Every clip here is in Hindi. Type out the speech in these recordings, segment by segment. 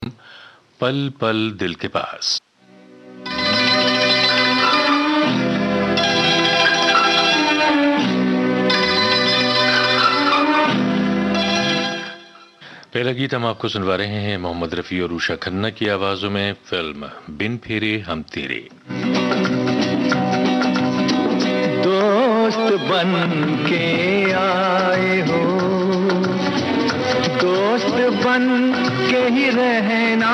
पल पल दिल के पास। पहला गीत हम आपको सुनवा रहे हैं मोहम्मद रफी और उषा खन्ना की आवाजों में, फिल्म बिन फेरे हम तेरे। दोस्त बन के आए हो, दोस्त बन के ही रहना,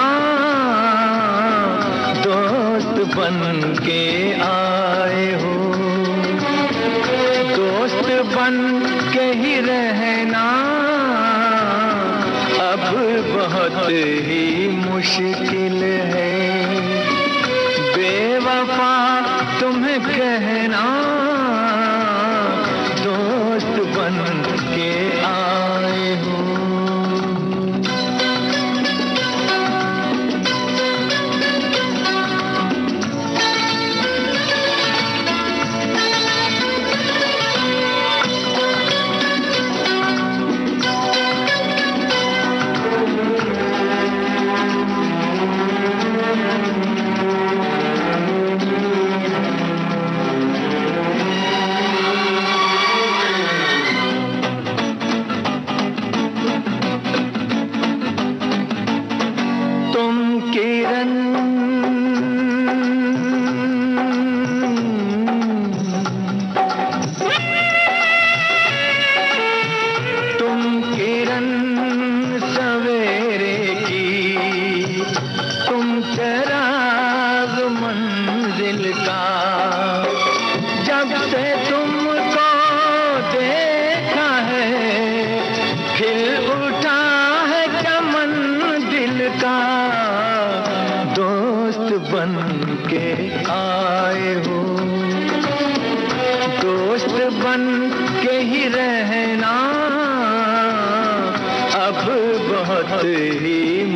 दोस्त बन के आए हो, दोस्त बन के ही रहना, अब बहुत ही मुश्किल है बेवफा तुम्हें कहना, दोस्त बन के आए हो।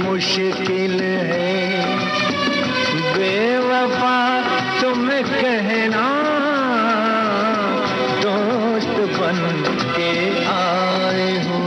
मुश्किल है बेवफा तुम्हें कहना, दोस्त बन के आए हो।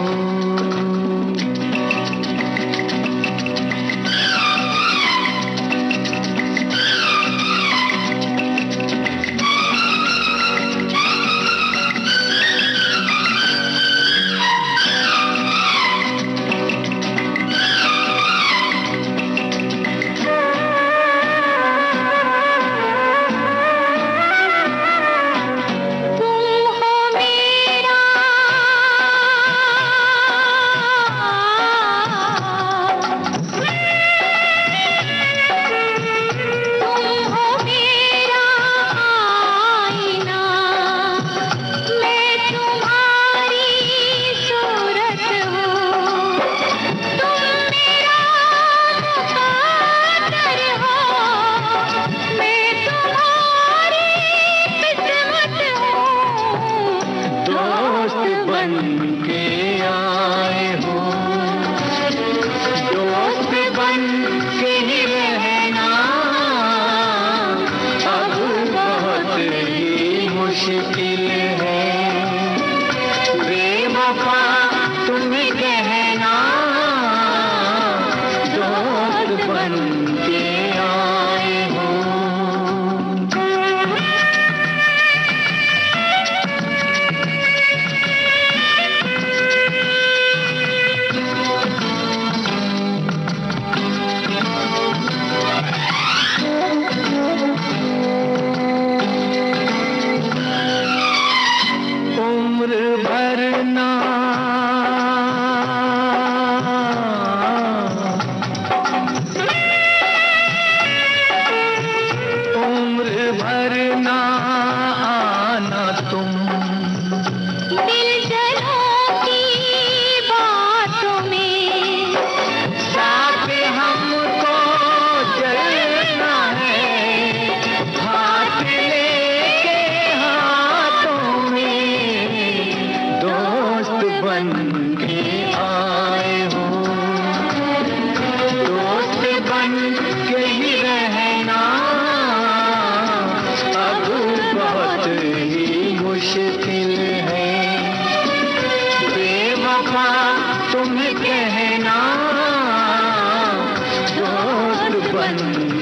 बन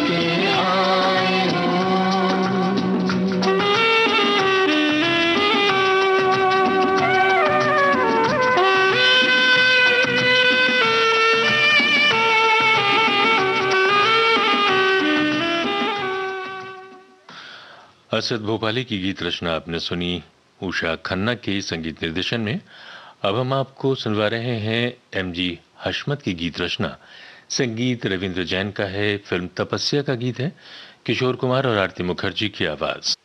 के आए हो। असद भोपाली की गीत रचना आपने सुनी उषा खन्ना के संगीत निर्देशन में। अब हम आपको सुनवा रहे हैं एमजी हशमत की गीत रचना। संगीत रविंद्र जैन का है। फिल्म तपस्या का गीत है। किशोर कुमार और आरती मुखर्जी की आवाज।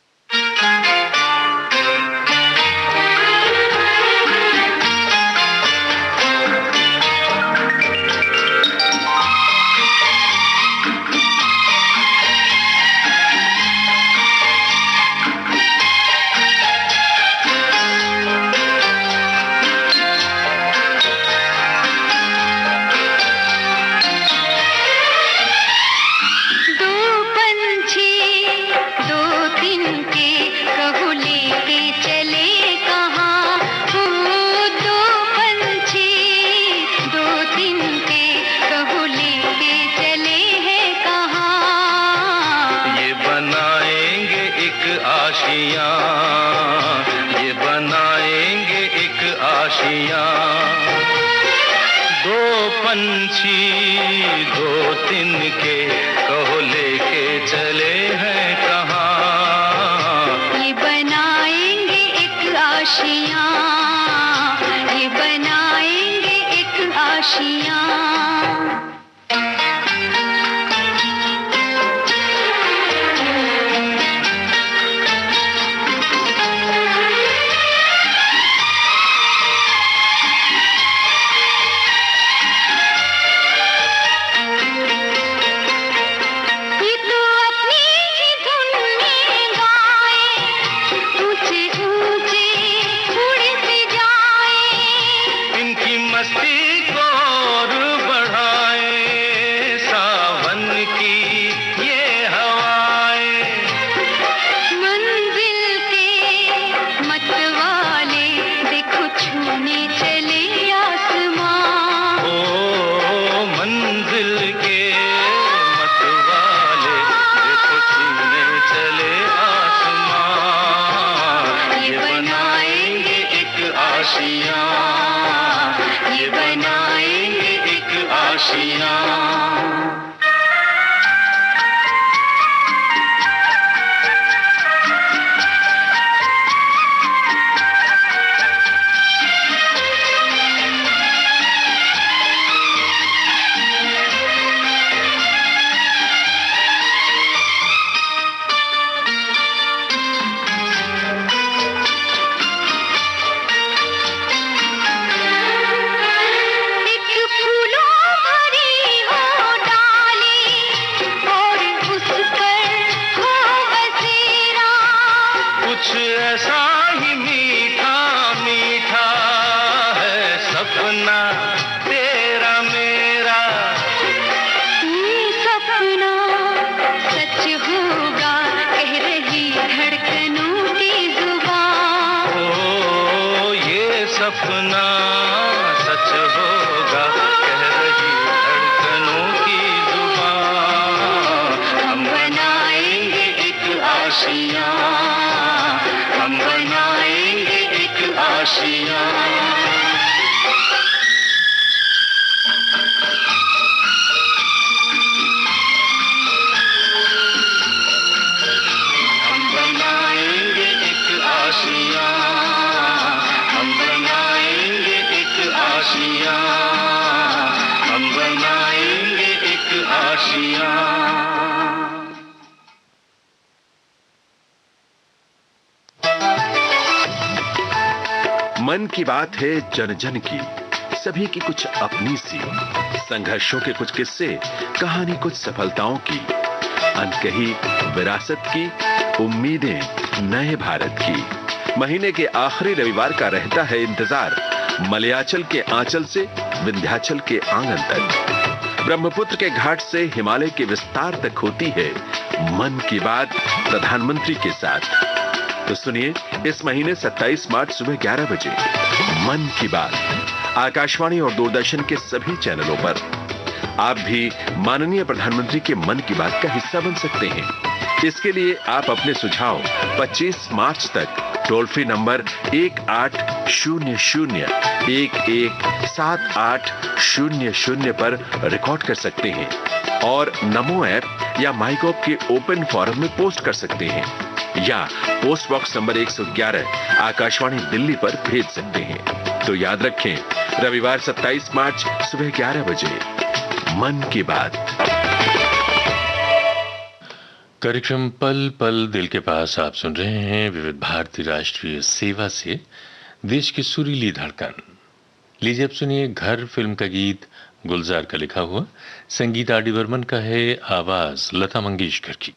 पंछी दो तिनके कहो लेके चले हैं कहाँ। ये बनाएंगे एक आशियाँ, ये बनाएंगे एक आशियाँ। ये बनाएंगे एक आशियाँ। सपना सच होगा कह रही धड़कनों की जुबान। हम बनाएंगे एक आशियाँ, हम बनाएंगे एक आशियाँ। हम बनाएंगे एक आशियाँ। मन की बात है जन जन की, सभी की कुछ अपनी सी, संघर्षों के कुछ किस्से, कहानी कुछ सफलताओं की, अनकही विरासत की, उम्मीदें नए भारत की। महीने के आखिरी रविवार का रहता है इंतजार, मलयाचल के आंचल से विंध्याचल के आंगन तक, ब्रह्मपुत्र के घाट से हिमालय के विस्तार तक होती है मन की बात प्रधानमंत्री के साथ। तो सुनिए इस महीने 27 मार्च सुबह 11 बजे मन की बात आकाशवाणी और दूरदर्शन के सभी चैनलों पर। आप भी माननीय प्रधानमंत्री के मन की बात का हिस्सा बन सकते हैं। इसके लिए आप अपने सुझाव 25 मार्च तक टोल फ्री नंबर 1800-117800 पर रिकॉर्ड कर सकते हैं और नमो ऐप या माईगॉव के ओपन फोरम में पोस्ट कर सकते हैं या post box number 111 Akashvani Delhi पर भेज सकते हैं। तो याद रखें, रविवार 27 मार्च सुबह 11 बजे मन की बात। कार्यक्रम पल पल दिल के पास आप सुन रहे हैं विविध भारती राष्ट्रीय सेवा से देश की सुरीली धड़कन। लीजिए अब सुनिए घर फिल्म का गीत गुलजार का लिखा हुआ, संगीत आर डी बर्मन का है, आवाज लता मंगेशकर की।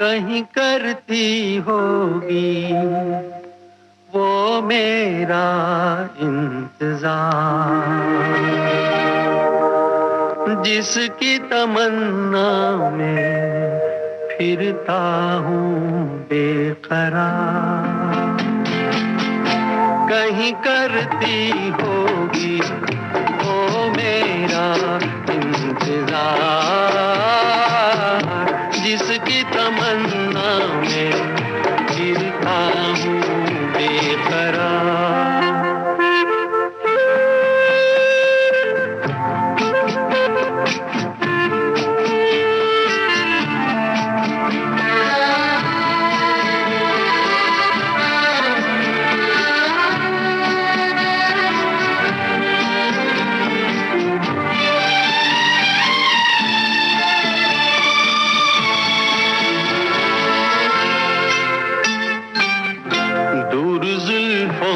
कहीं करती होगी वो मेरा इंतजार, जिसकी तमन्ना में फिरता हूँ बेकरार। कहीं करती होगी वो मेरा इंतजार, जिसकी तमन्ना में फिरता हूँ बेकरार।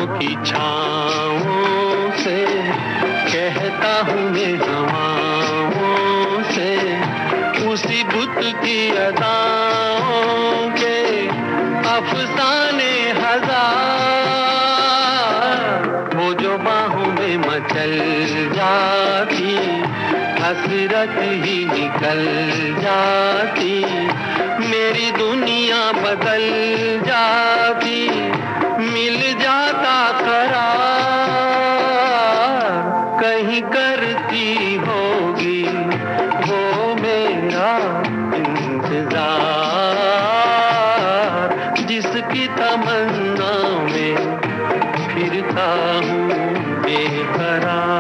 की छाँवों से कहता हूँ मैं हवाओं से, उसी बुत की अदाओं के अफसाने हजार। वो जो बाहों में मचल जाती हसरत ही निकल जाती, मेरी दुनिया बदल जाती, मिल जाता करार। कहीं करती होगी वो मेरा इंतजार, जिसकी तमन्ना में फिरता हूँ बेकरार।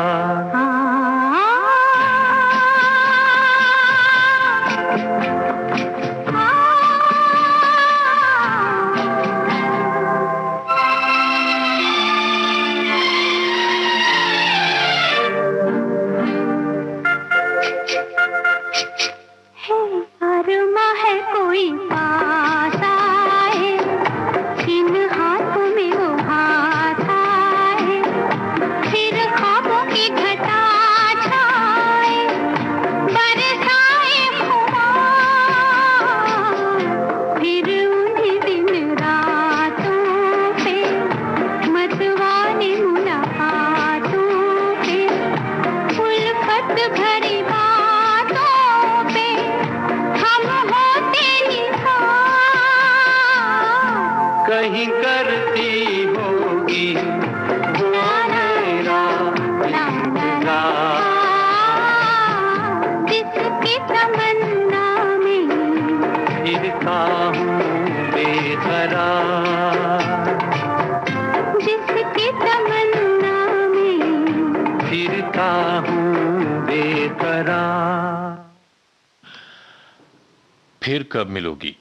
कहीं करती होगी वो मेरा इंतजार, जिसकी तमन्ना में फिरता हूँ बेकरार, जिसकी तमन्ना में फिरता हूँ बेकरार। फिर कब मिलोगी,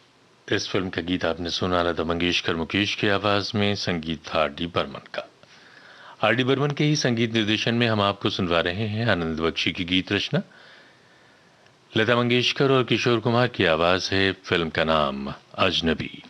इस फिल्म का गीत आपने सुना लता मंगेशकर मुकेश की आवाज में, संगीत था R.D. बर्मन का। R.D. बर्मन के ही संगीत निर्देशन में हम आपको सुनवा रहे हैं आनंद बख्शी की गीत रचना। लता मंगेशकर और किशोर कुमार की आवाज है। फिल्म का नाम अजनबी।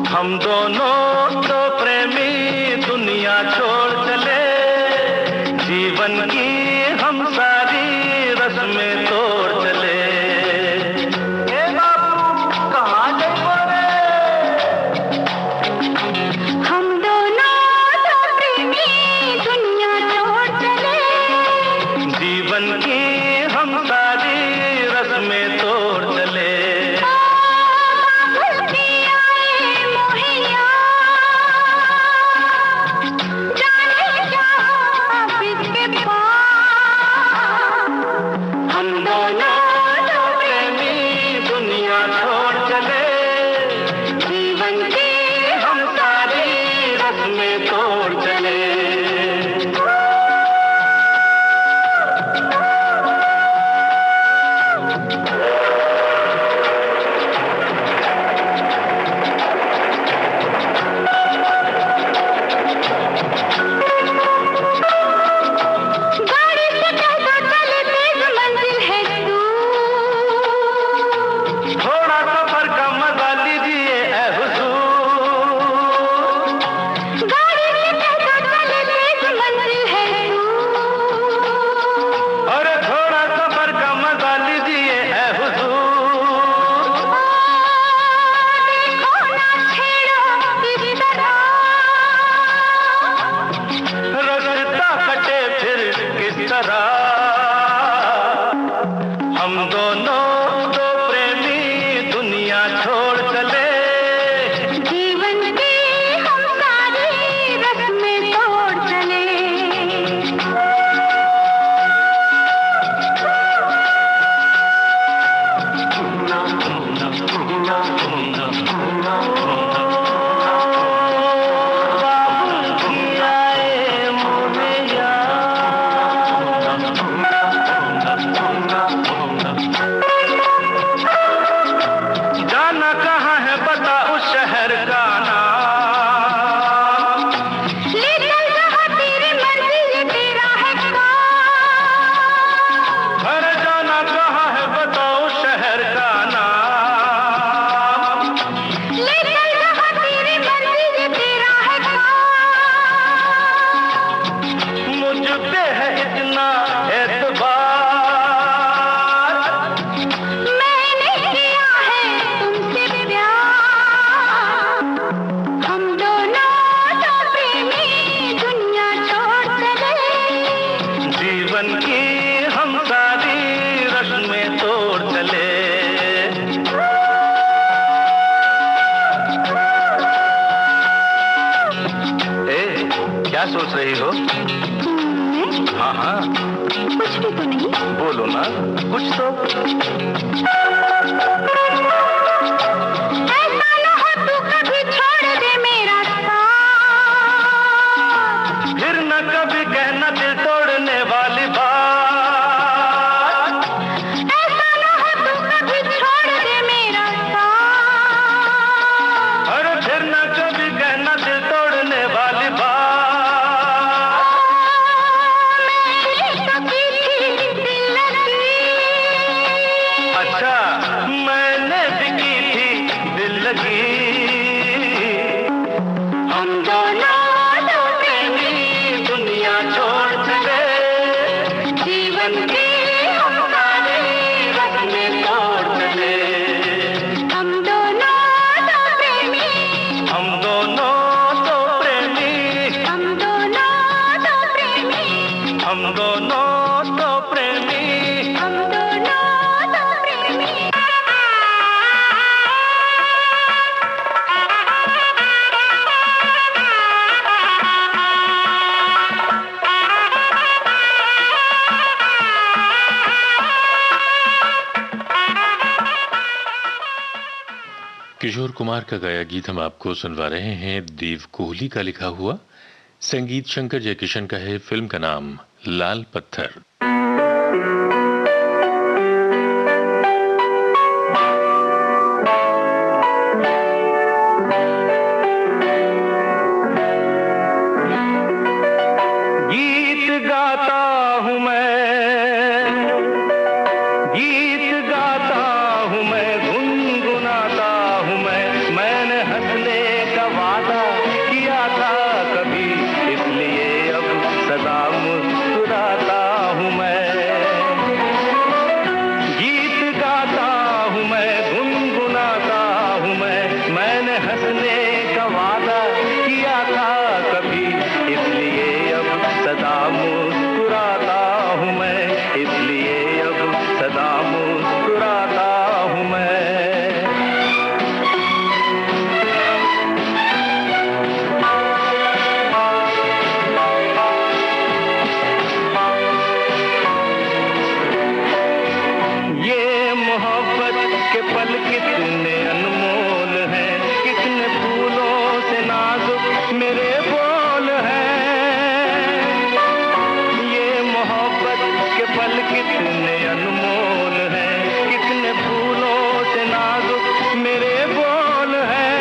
हम दोनों तो प्रेमी दुनिया छोड़ चले, जीवन की हम क्या सोच रही हो? मैं? हाँ हाँ, कुछ भी तो नहीं। बोलो ना कुछ तो। ऐसा न हो तू कभी छोड़ दे मेरा साथ, फिर न कभी कहना दिल तोड़ने वाली बात। ऐसा न हो तू कभी छोड़ दे मेरा साथ, अरे फिर न कभी कहना दिल तोड़ने वाली बात। मेरी सखी थी दिल लगी, अच्छा मैंने भी की थी दिल लगी। हम दोनों दो प्रेमी दुनिया छोड़ चले, जीवन की हमारी रस्में तोड़ चले। हम दोनों दो प्रेमी, हम दोनों दो प्रेमी, हम दोनों दो प्रेमी, हम दोनों दो प्रेमी। हम दोनों दो प्रेमी। किशोर कुमार का गाया गीत हम आपको सुनवा रहे हैं। देव कोहली का लिखा हुआ, संगीत शंकर जयकिशन का है। फिल्म का नाम लाल पत्थर। गीत गाता हूँ मैं, गीत गाता हूँ मैं, गुनगुनाता हूँ मैं। मैंने हंसने का वादा किया था कभी, इसलिए अब सदा मुस्कुराता हूँ मैं। गीत गाता हूँ मैं, गुनगुनाता हूँ मैं। मैंने हंसने का वादा किया था कभी, इसलिए अब सदा मुस्कुराता हूँ मैं। इसलिए अब सदा मुस्कुराता हूँ मैं। ये मोहब्बत के पल कितने अनमोल हैं, कितने फूलों से नाजुक मेरे बोल हैं। ये मोहब्बत के पल कितने अनमोल हैं, कितने फूलों से नाजुक मेरे बोल हैं।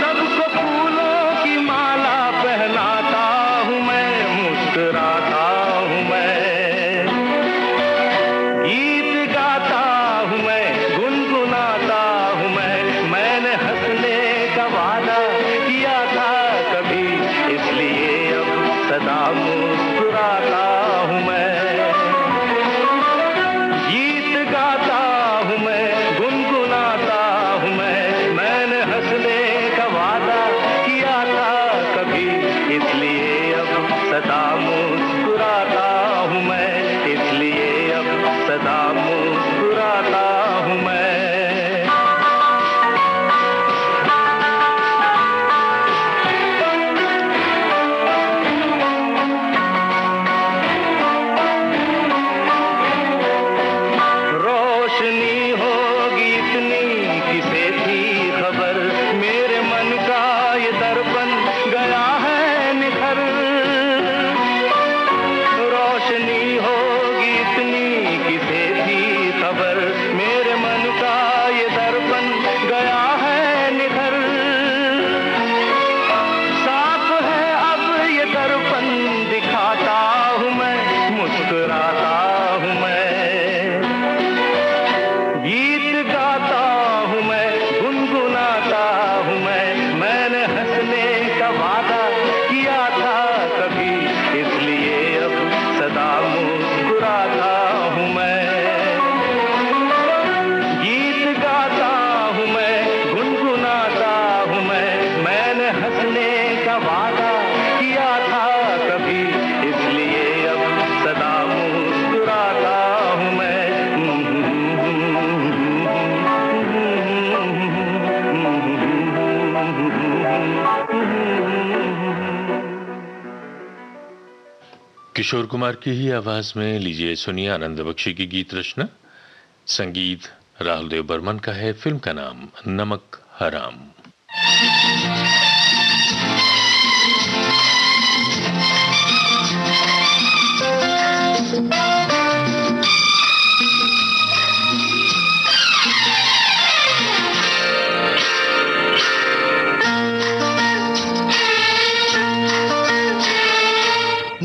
सबको फूलों की माला पहनाता हूँ मैं, मुस्कुराता हूँ मैं। गीत गाता हूँ मैं, गुनगुनाता हूँ मैं। मैंने हंसने का वादा किया था कभी, इसलिए अब सदा मुस्कुराता हूँ मैं। गीत गाता हूँ मैं, गुनगुनाता हूँ मैं। मैंने हंसने का वादा किया था कभी, इसलिए अब सदा मुस्कुराता हूँ मैं। इसलिए अब सदा मुस्कुराता हूँ मैं। रोशनी होगी इतनी किसे थी खबर, मेरे मन का ये दर्पण गया है निखर। किशोर कुमार की ही आवाज में लीजिए सुनिए आनंद बख्शी की गीत रचना, संगीत राहुल देव बर्मन का है। फिल्म का नाम नमक हराम।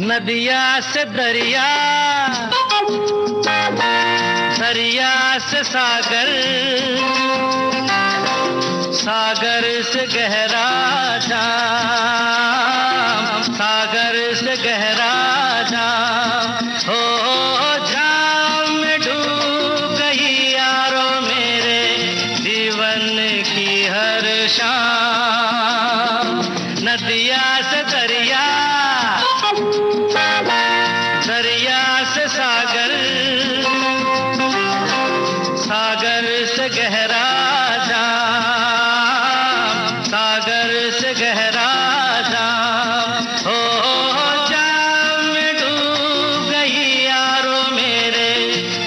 नदिया से दरिया, दरिया से सागर, सागर से गहरा जाम, सागर से गहरा जाम। हो जाम में डूब गई यारो मेरे जीवन की हर शाम। नदिया से दरिया, दरिया से सागर, सागर से गहरा जाम, सागर से गहरा जाम। हो जाम में डूब गई यारो मेरे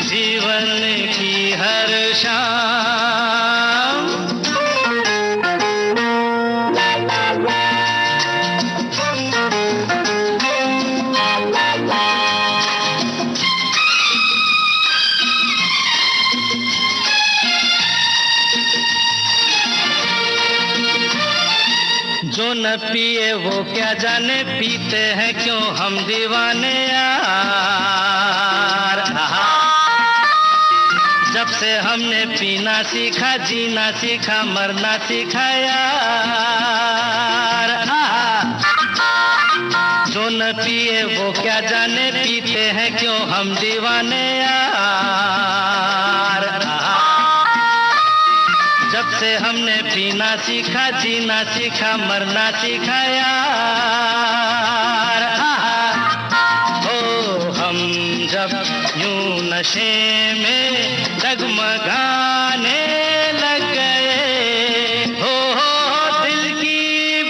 जीवन की हर शाम। जो न पिए वो क्या जाने, पीते हैं क्यों हम दीवाने यार। जब से हमने पीना सीखा, जीना सीखा, मरना सीखा यार। जो न पिए वो क्या जाने, पीते हैं क्यों हम दीवाने यार। जब से हमने पीना सीखा, जीना सीखा, मरना सीखा यार। हो हम जब यूं नशे में डगमगाने लग गए, हो दिल की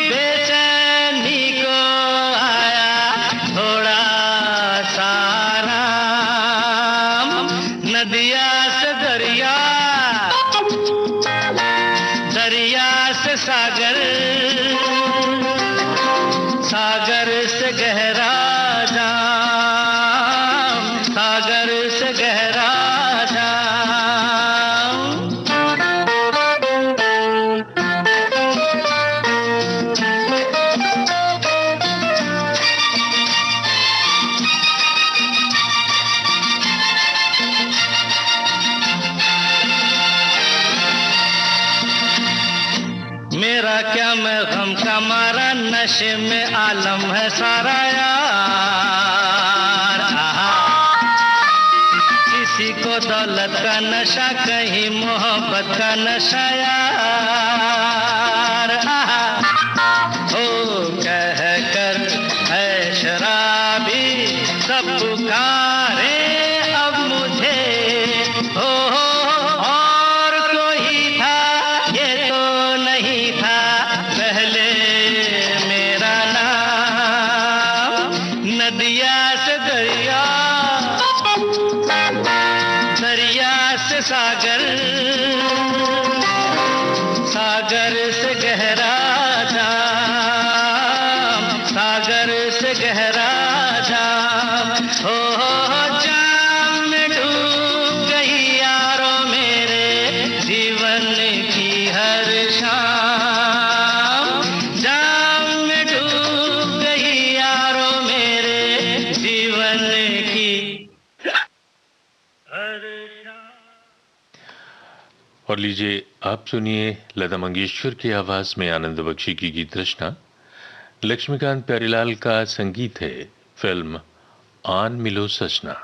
बेचैनी को आया थोड़ा सा आराम। नदिया से दरिया, दरिया से सागर, सागर से गहरा जाम, सागर से गहरा जाम। मेरा क्या मैं गम का मारा, नशे में आलम है सारा यार। किसी को दौलत का नशा, कहीं मोहब्बत का नशा यार। हो कह कर है शराबी सब पुकारे अब मुझे, हो और कोई था ये तो नहीं था पहले मेरा नाम। नदिया से दरिया, दरिया से सागर, सागर से गहरा जाम, सागर से गहरा जाम। हो जाम में डूब गई यारो मेरे जीवन की हर शाम। जाम में डूब गई यारो मेरे जीवन की हर शाम। और लीजिए आप सुनिए लता मंगेशकर की आवाज में आनंद बख्शी की गीत रचना, लक्ष्मीकांत प्यारीलाल का संगीत है। फिल्म आन मिलो सजना।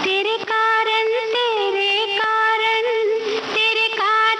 तेरे कारण, तेरे कारण, तेरे कारण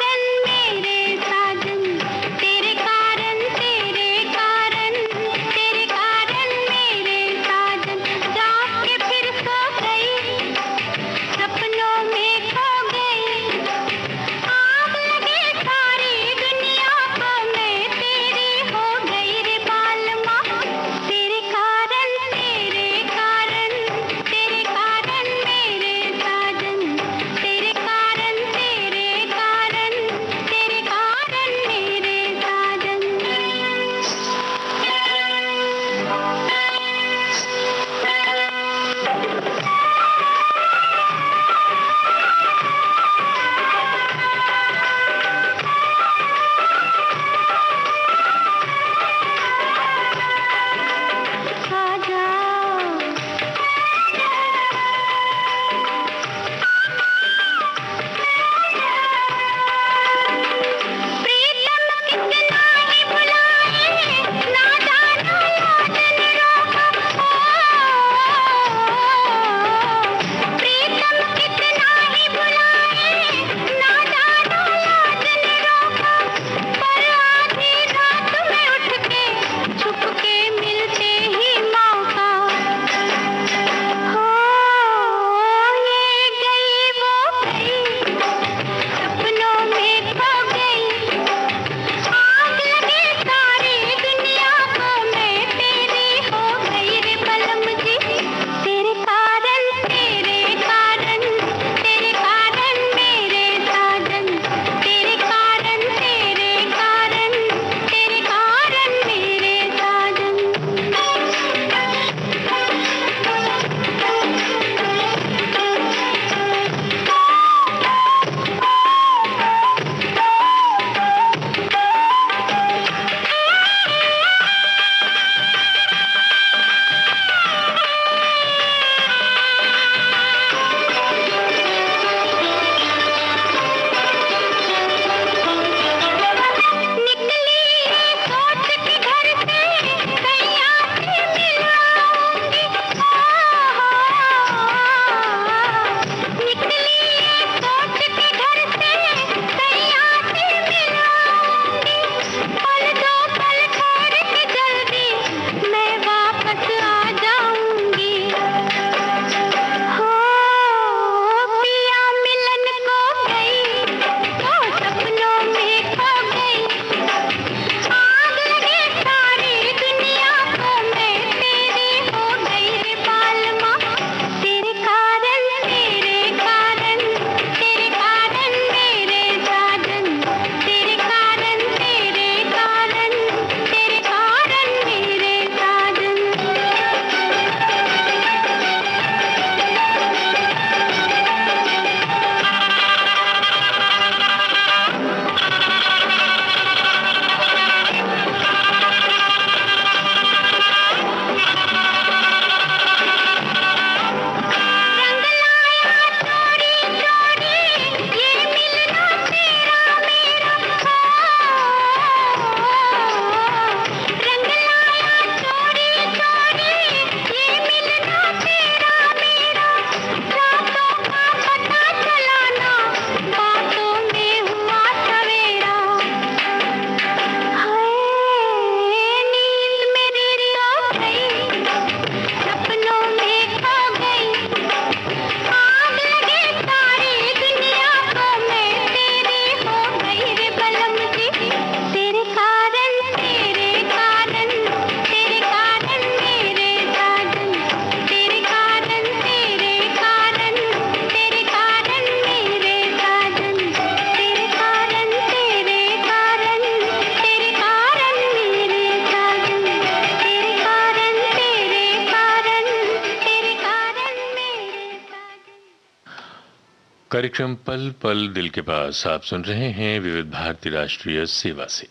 कार्यक्रम पल पल दिल के पास आप सुन रहे हैं विविध भारती राष्ट्रीय सेवा से।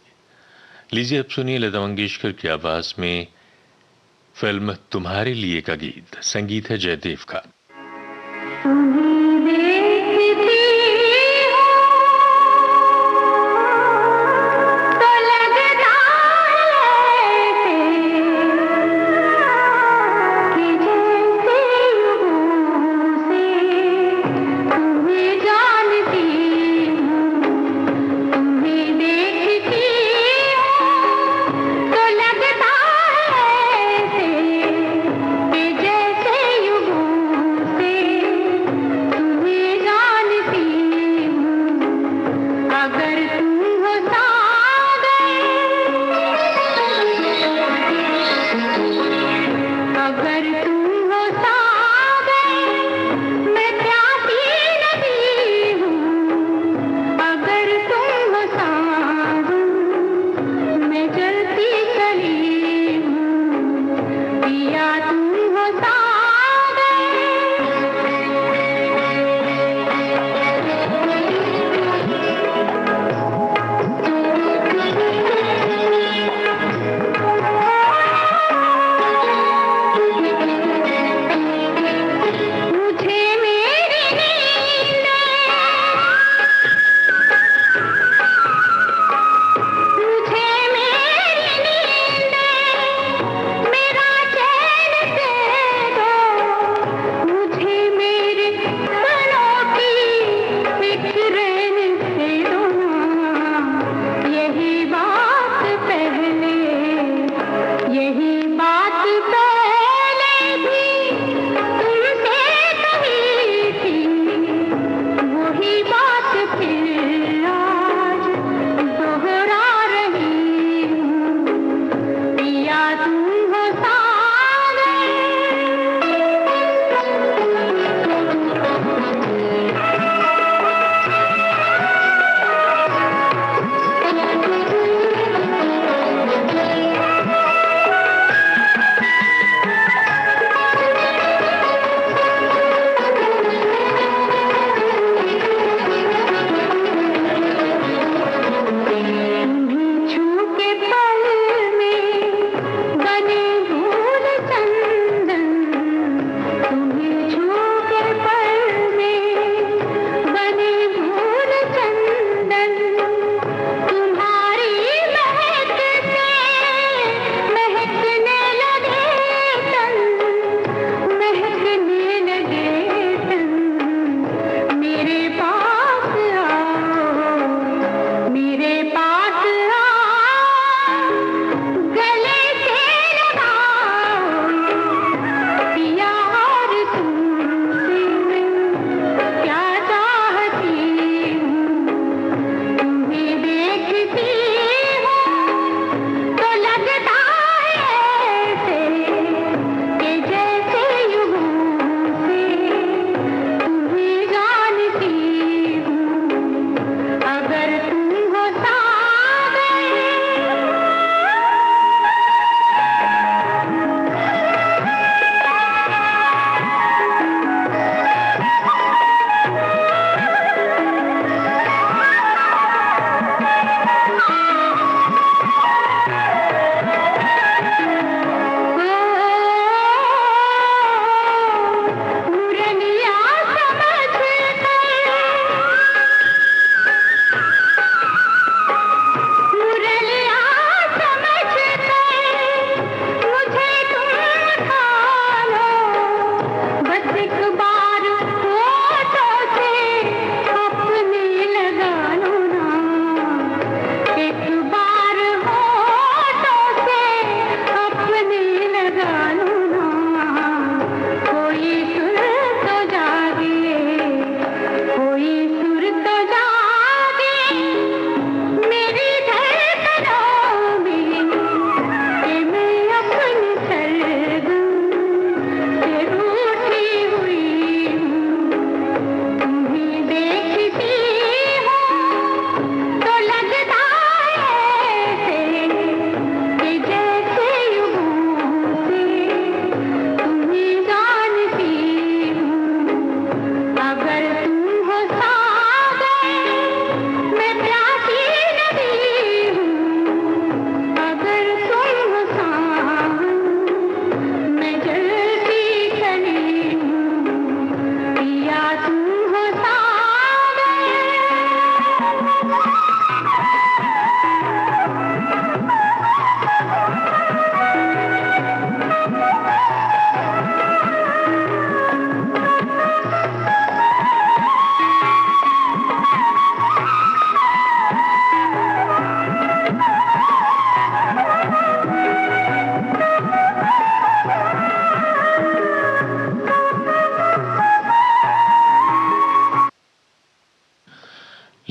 लीजिए अब सुनिए लता मंगेशकर की आवाज में फिल्म तुम्हारे लिए का गीत। संगीत है जयदेव का।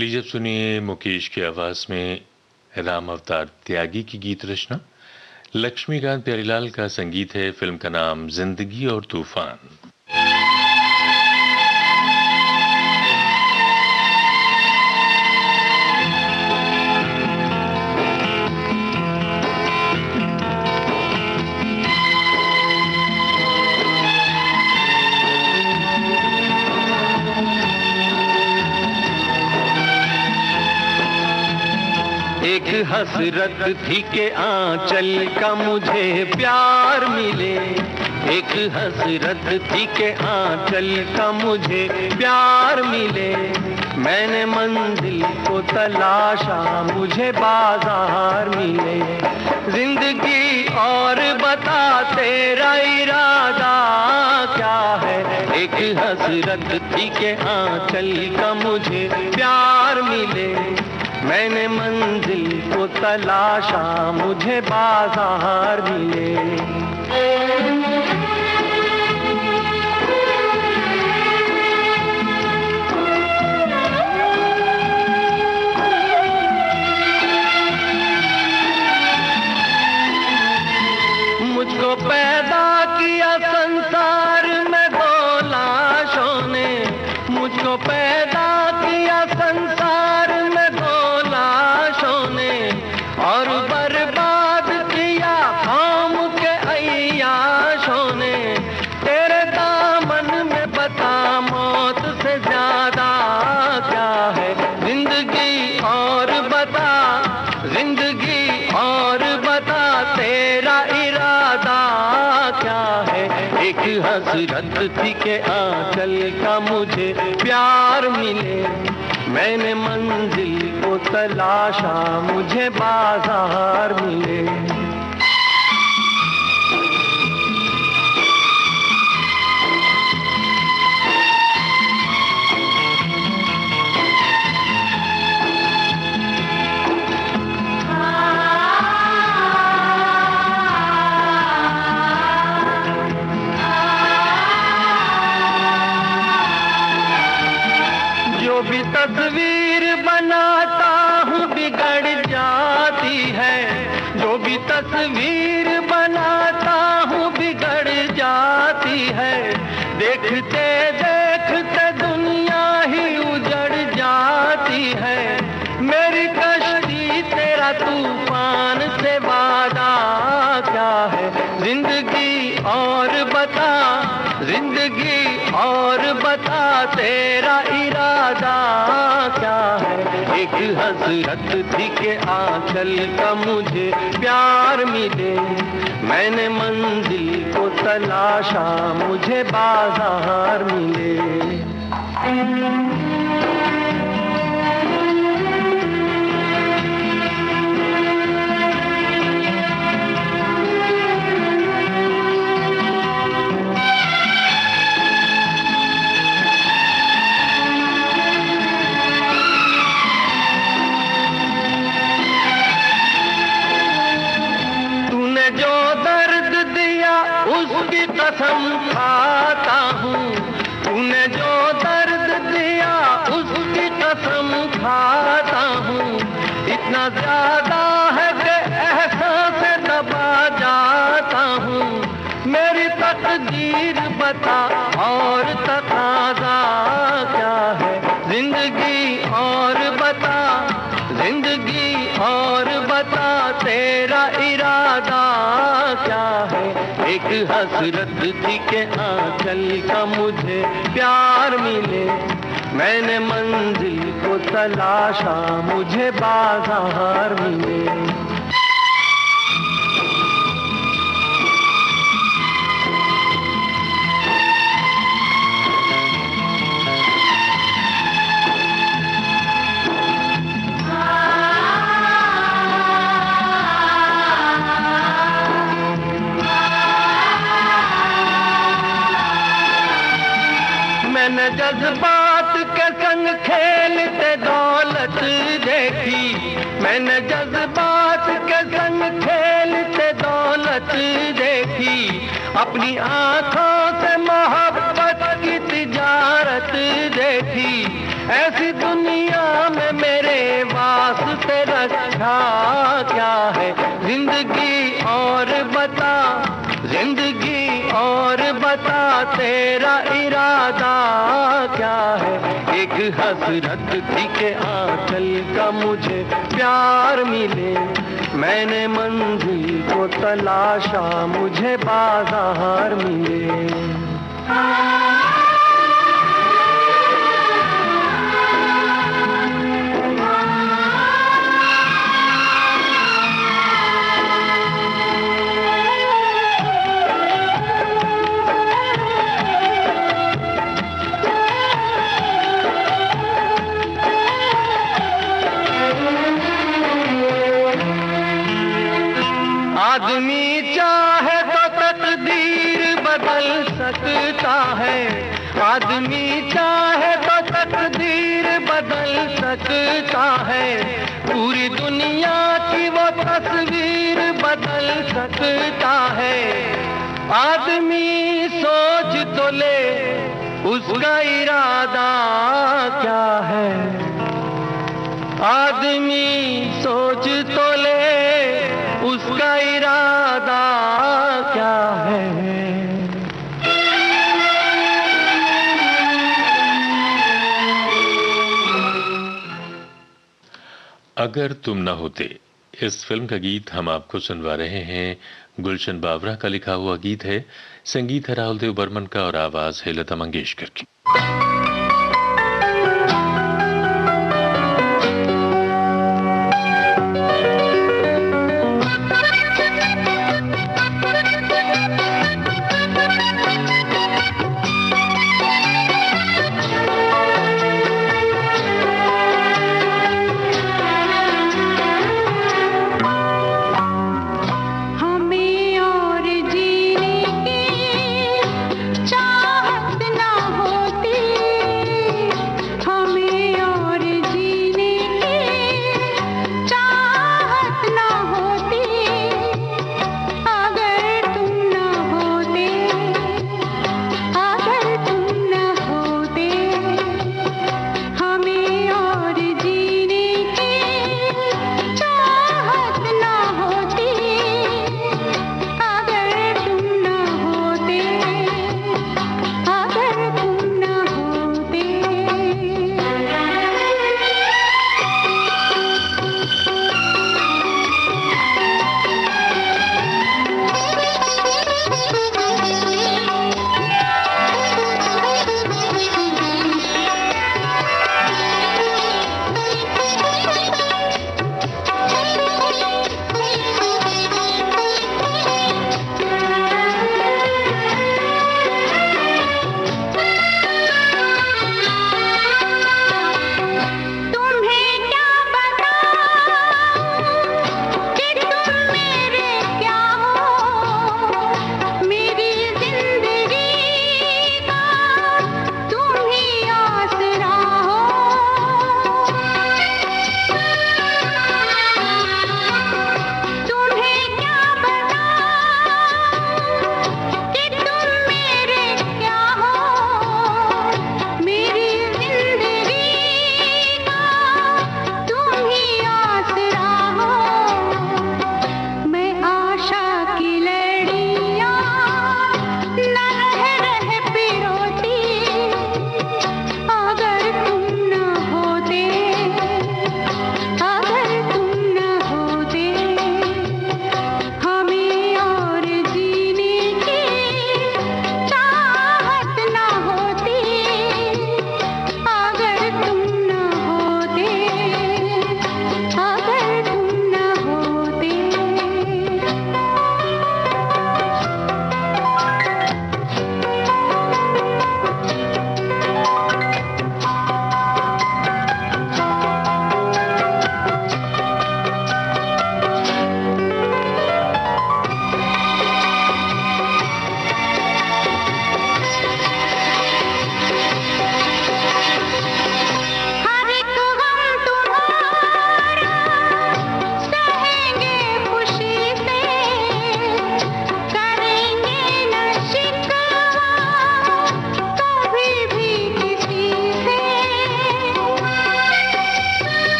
लीजिए अब सुनिए मुकेश की आवाज में राम अवतार त्यागी की गीत रचना। लक्ष्मीकांत प्यारीलाल का संगीत है। फिल्म का नाम जिंदगी और तूफान। एक हसरत थी के आंचल का मुझे प्यार मिले, एक हसरत थी के आंचल का मुझे प्यार मिले। मैंने मंजिल को तलाशा मुझे बाजार मिले। जिंदगी और बता तेरा इरादा क्या है। एक हसरत थी के आंचल का मुझे प्यार मिले। मैंने मंजिल को तलाशा मुझे बाजार मिले। मुझको पैदा किया संसार में दो लाशों ने, मुझको पैदा किया संसार में दो लाशों ने, और बर्बाद किया कौम के अय्याशों ने। तेरे दामन में बता मौत से ज्यादा क्या है। जिंदगी और बता, जिंदगी और बता तेरा इरादा क्या है। एक हसरत थी के आंचल का मुझे प्यार मिले। मैंने मंजिल को तलाशा मुझे बाजार मिले। जो भी तस्वीर बनाता हूँ बिगड़ जाती है, जो भी तस्वीर बनाता हूँ बिगड़ जाती है। देखते देखते दुनिया ही उजड़ जाती है। मेरी कश्ती तेरा तूफान से वादा क्या है। जिंदगी और बता, जिंदगी और बता तेरा इरादा क्या है। एक हसरत थी के आंचल का मुझे प्यार मिले। मैंने मंजिल को तलाशा मुझे बाजार मिले। जो दर्द दिया उसकी कसम खाता हूँ। तूने जो दर्द दिया उसकी कसम खाता हूँ। इतना ज्यादा है कि एहसास से दबा जाता हूँ। मेरी तकदीर बता और तकाज़ा क्या है। जिंदगी और बता, जिंदगी और बता तेरा इरादा क्या है। एक हसरत थी के आंचल का मुझे प्यार मिले। मैंने मंजिल को तलाशा मुझे बाजार मिले। मैंने जज्बात के संग खेलते दौलत देखी। मैंने जज्बात के संग खेलते दौलत देखी। अपनी आंखों से मोहब्बत की तिजारत देखी। ऐसी दुनिया में समझा क्या है जिंदगी और बता, जिंदगी और बता तेरा इरादा क्या है। एक हसरत थी के आंचल का मुझे प्यार मिले, मैंने मंजिल को तलाशा मुझे बाजार मिले। आदमी चाहे तो तकदीर बदल सकता है, आदमी चाहे तो तकदीर बदल सकता है, पूरी दुनिया की वो तस्वीर बदल सकता है। आदमी सोच तो ले उसका इरादा क्या है, आदमी सोच तो ले उसका इरादा क्या है। अगर तुम न होते, इस फिल्म का गीत हम आपको सुनवा रहे हैं। गुलशन बावरा का लिखा हुआ गीत है, संगीत है राहुल देव बर्मन का और आवाज है लता मंगेशकर की। चाहत ना होती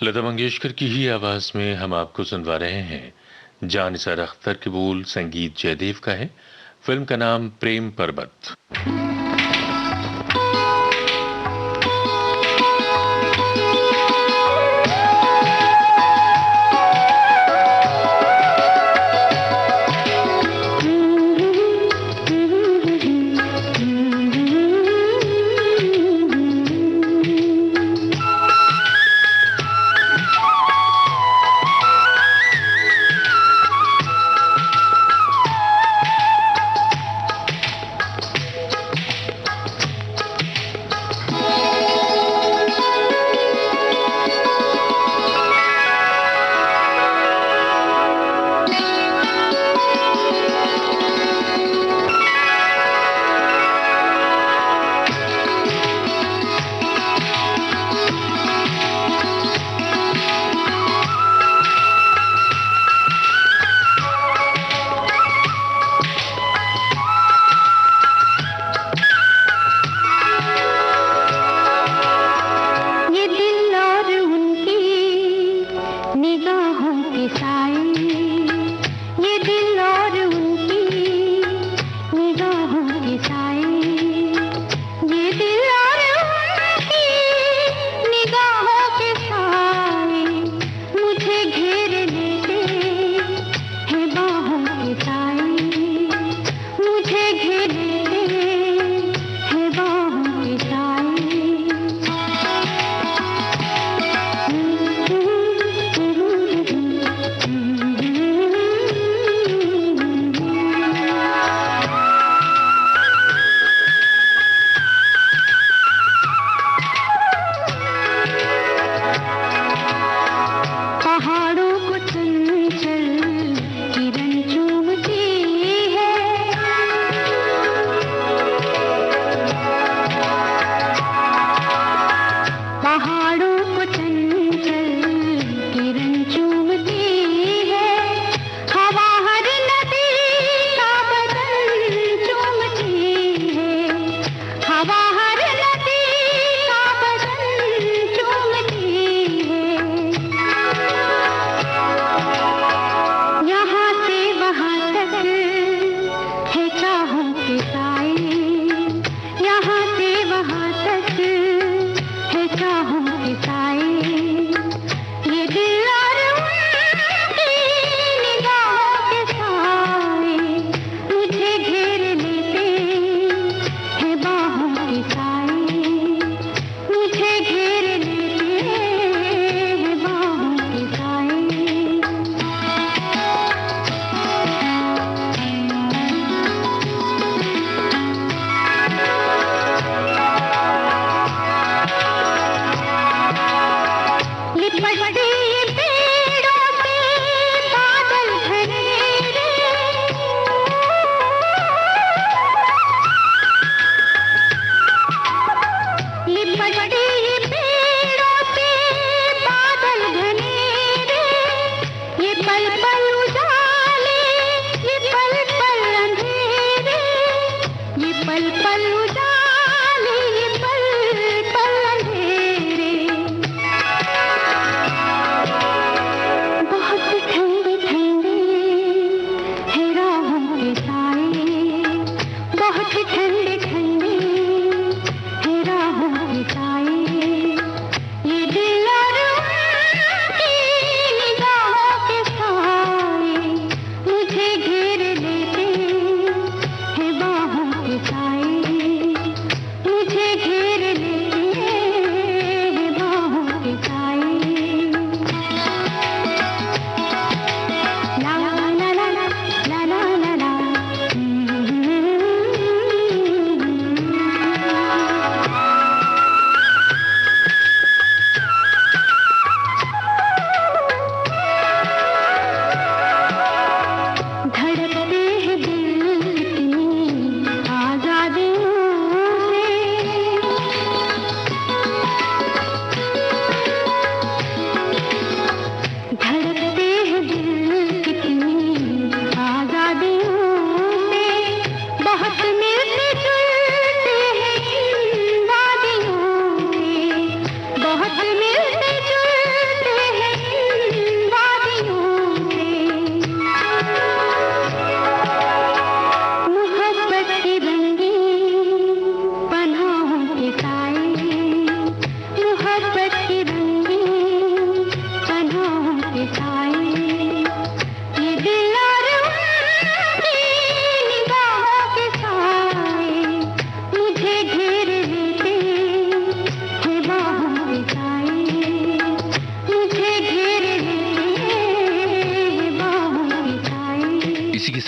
लता मंगेशकर की ही आवाज में हम आपको सुनवा रहे हैं जानिसार अख्तर के बोल, संगीत जयदेव का है। फिल्म का नाम प्रेम पर्वत।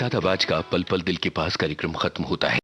साथ आवाज का पल पल दिल के पास कार्यक्रम खत्म होता है।